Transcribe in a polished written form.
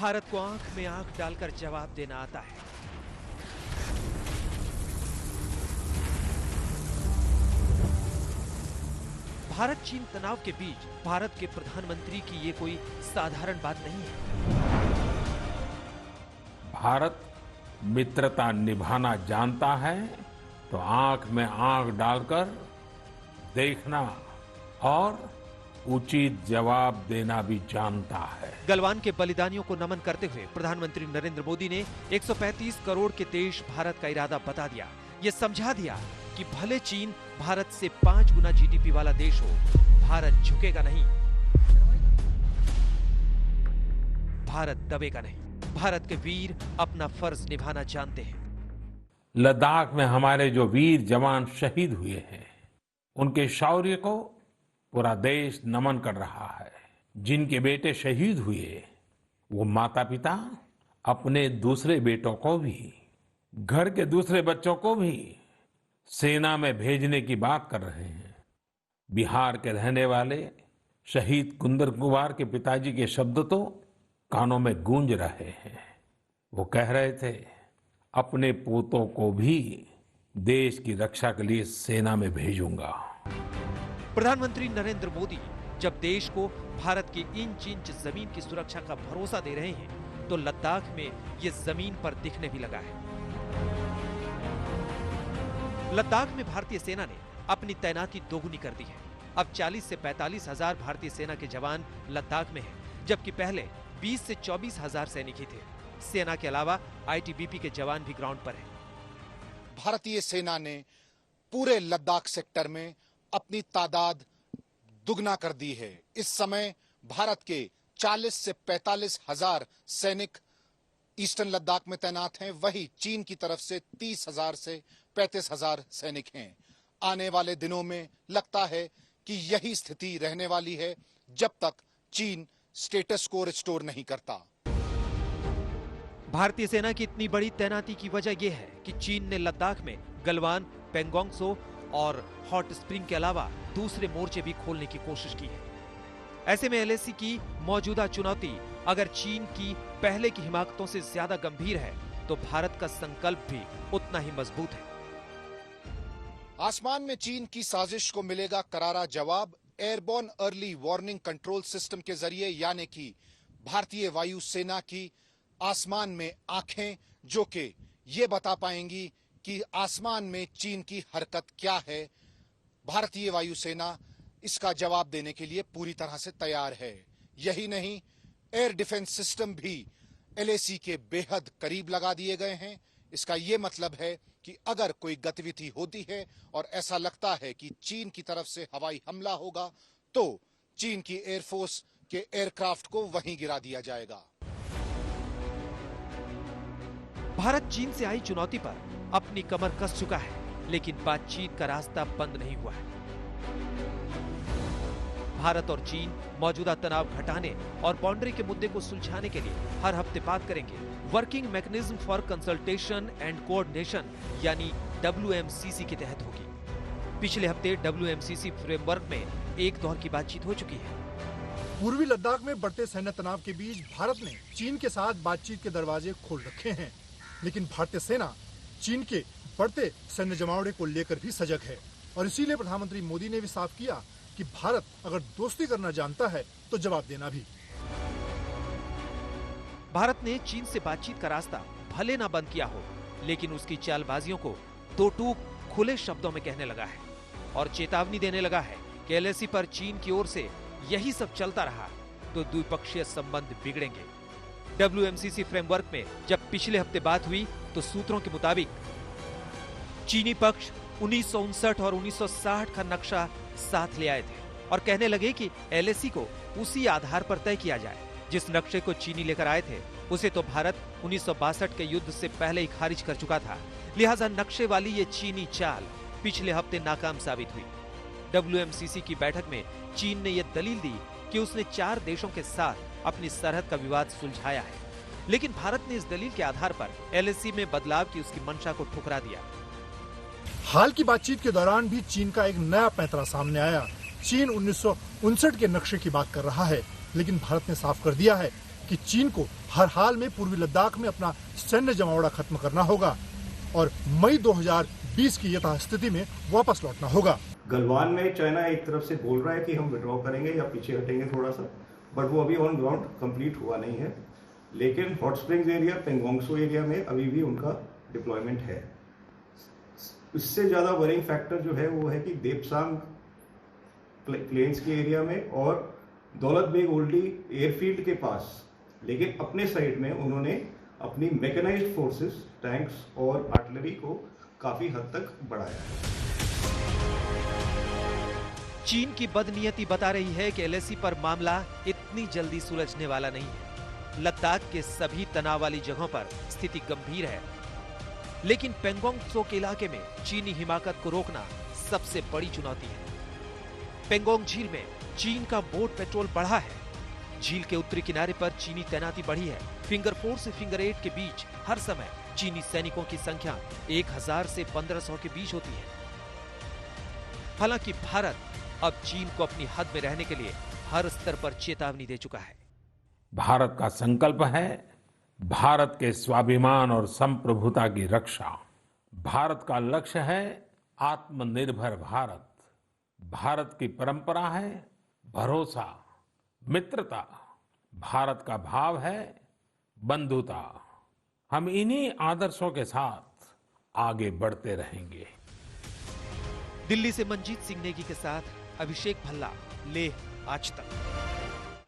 भारत को आंख में आंख डालकर जवाब देना आता है। भारत चीन तनाव के बीच भारत के प्रधानमंत्री की ये कोई साधारण बात नहीं है। भारत मित्रता निभाना जानता है तो आंख में आंख डालकर देखना और उचित जवाब देना भी जानता है। गलवान के बलिदानियों को नमन करते हुए प्रधानमंत्री नरेंद्र मोदी ने 135 करोड़ के देश भारत का इरादा बता दिया। ये समझा दिया कि भले चीन भारत से 5 गुना जीडीपी वाला देश हो, भारत झुकेगा नहीं, भारत दबेगा नहीं। भारत के वीर अपना फर्ज निभाना जानते हैं। लद्दाख में हमारे जो वीर जवान शहीद हुए हैं, उनके शौर्य को पूरा देश नमन कर रहा है। जिनके बेटे शहीद हुए, वो माता पिता अपने दूसरे बेटों को भी, घर के दूसरे बच्चों को भी सेना में भेजने की बात कर रहे हैं। बिहार के रहने वाले शहीद कुंदन कुमार के पिताजी के शब्द तो कानों में गूंज रहे हैं। वो कह रहे थे, अपने पोतों को भी देश की रक्षा के लिए सेना में भेजूंगा। प्रधानमंत्री नरेंद्र मोदी जब देश को भारत की इंच इंच जमीन की सुरक्षा का भरोसा दे रहे हैं, तो लद्दाख में ये जमीन पर दिखने भी लगा है। लद्दाख में भारतीय सेना ने अपनी तैनाती दोगुनी कर दी है। अब 40 से 45 हजार भारतीय सेना के जवान लद्दाख में हैं, जबकि पहले 20 से 24 हजार सैनिक ही थे। सेना के अलावा आईटीबीपी के जवान भी ग्राउंड पर हैं। भारतीय सेना ने पूरे लद्दाख सेक्टर में अपनी तादाद दुगना कर दी है। इस समय भारत के 40 से 45 हजार सैनिक ईस्टर्न लद्दाख में तैनात हैं, वही चीन की तरफ से 30 हजार से 35 हजार सैनिक हैं। आने वाले दिनों में लगता है कि यही स्थिति रहने वाली है जब तक चीन स्टेटस को रिस्टोर नहीं करता। भारतीय सेना की इतनी बड़ी तैनाती की वजह यह है कि चीन ने लद्दाख में गलवान, पेंगोंग त्सो और हॉट स्प्रिंग के अलावा दूसरे मोर्चे भी खोलने की कोशिश की है। ऐसे में एलएसी की मौजूदा चुनौती अगर चीन की पहले की हिमाकतों से ज्यादा गंभीर है, तो भारत का संकल्प भी उतना ही मजबूत है। आसमान में चीन की साजिश को मिलेगा करारा जवाब। Airborne early warning control system के जरिए, यानी कि भारतीय वायु सेना की आसमान में आंखें, जो कि ये बता पाएंगी कि आसमान में चीन की हरकत क्या है। भारतीय वायुसेना इसका जवाब देने के लिए पूरी तरह से तैयार है। यही नहीं, एयर डिफेंस सिस्टम भी एलएसी के बेहद करीब लगा दिए गए हैं। इसका यह मतलब है कि अगर कोई गतिविधि होती है और ऐसा लगता है कि चीन की तरफ से हवाई हमला होगा, तो चीन की एयरफोर्स के एयरक्राफ्ट को वहीं गिरा दिया जाएगा। भारत चीन से आई चुनौती पर अपनी कमर कस चुका है, लेकिन बातचीत का रास्ता बंद नहीं हुआ है। भारत और चीन मौजूदा तनाव घटाने और बाउंड्री के मुद्दे को सुलझाने के लिए हर हफ्ते बात करेंगे। Working mechanism for consultation and coordination यानी WMCC के तहत होगी। पिछले हफ्ते WMCC फ्रेमवर्क में एक दौर की बातचीत हो चुकी है। पूर्वी लद्दाख में बढ़ते सैन्य तनाव के बीच भारत ने चीन के साथ बातचीत के दरवाजे खोल रखे हैं, लेकिन भारतीय सेना चीन के बढ़ते सैन्य जमावड़े को लेकर भी सजग है। और इसीलिए प्रधानमंत्री मोदी ने भी साफ किया कि भारत अगर दोस्ती करना जानता है तो जवाब देना भी। भारत ने चीन से बातचीत का रास्ता भले ना बंद किया हो, लेकिन उसकी चालबाजियों को दो टूक खुले शब्दों में कहने लगा है और चेतावनी देने लगा है कि एलएसी पर चीन की ओर से यही सब चलता रहा तो द्विपक्षीय संबंध बिगड़ेंगे। WMCC फ्रेमवर्क में जब पिछले हफ्ते बात हुई, तो सूत्रों के मुताबिक चीनी पक्ष 1959 और 1960 का नक्शा साथ ले आए थे और कहने लगे कि एलएसी को उसी आधार पर तय किया जाए। जिस नक्शे को चीनी लेकर आए थे, उसे तो भारत 1962 के युद्ध से पहले ही खारिज कर चुका था। लिहाजा नक्शे वाली ये चीनी चाल पिछले हफ्ते नाकाम साबित हुई। WMCC की बैठक में चीन ने यह दलील दी कि उसने 4 देशों के साथ अपनी सरहद का विवाद सुलझाया है, लेकिन भारत ने इस दलील के आधार पर एलएसी में बदलाव की उसकी मंशा को ठुकरा दिया। हाल की बातचीत के दौरान भी चीन का एक नया पैंतरा सामने आया। चीन 1959 के नक्शे की बात कर रहा है, लेकिन भारत ने साफ कर दिया है कि चीन को हर हाल में पूर्वी लद्दाख में अपना सैन्य जमावड़ा खत्म करना होगा और मई 2020 की यथास्थिति में वापस लौटना होगा। गलवान में चाइना एक तरफ से बोल रहा है कि हम विड्रॉ करेंगे या पीछे हटेंगे थोड़ा सा, बट वो अभी ऑन ग्राउंड कंप्लीट हुआ नहीं है। लेकिन hot springs area, Pangong Tso area में अभी भी उनका डिप्लॉयमेंट है। इससे ज़्यादा वरिंग फैक्टर जो है वो है कि देपसांग प्लेन्स के एरिया में और दौलत बेग ओल्डी एयरफील्ड के पास, लेकिन अपने साइड में उन्होंने अपनी मैकेनाइज्ड फोर्सेस, टैंक्स और आर्टिलरी को काफ़ी हद तक बढ़ाया है। चीन की बदनीयती बता रही है कि एलएसी पर मामला इतनी जल्दी सुलझने वाला नहीं है। लद्दाख के सभी तनाव वाली जगहों पर स्थिति गंभीर है, लेकिन पेंगोंग त्सो के इलाके में चीनी हिमाकत को रोकना सबसे बड़ी चुनौती है। पेंगोंग झील में चीन का बोट पेट्रोल बढ़ा है। झील के उत्तरी किनारे पर चीनी तैनाती बढ़ी है। फिंगर 4 से फिंगर 8 के बीच हर समय चीनी सैनिकों की संख्या 1000 से 1500 के बीच होती है। हालांकि भारत अब चीन को अपनी हद में रहने के लिए हर स्तर पर चेतावनी दे चुका है। भारत का संकल्प है भारत के स्वाभिमान और संप्रभुता की रक्षा। भारत का लक्ष्य है आत्मनिर्भर भारत। भारत की परंपरा है भरोसा, मित्रता। भारत का भाव है बंधुता। हम इन्हीं आदर्शों के साथ आगे बढ़ते रहेंगे। दिल्ली से मंजीत सिंह नेगी के साथ अभिषेक भल्ला, लेह आज तक।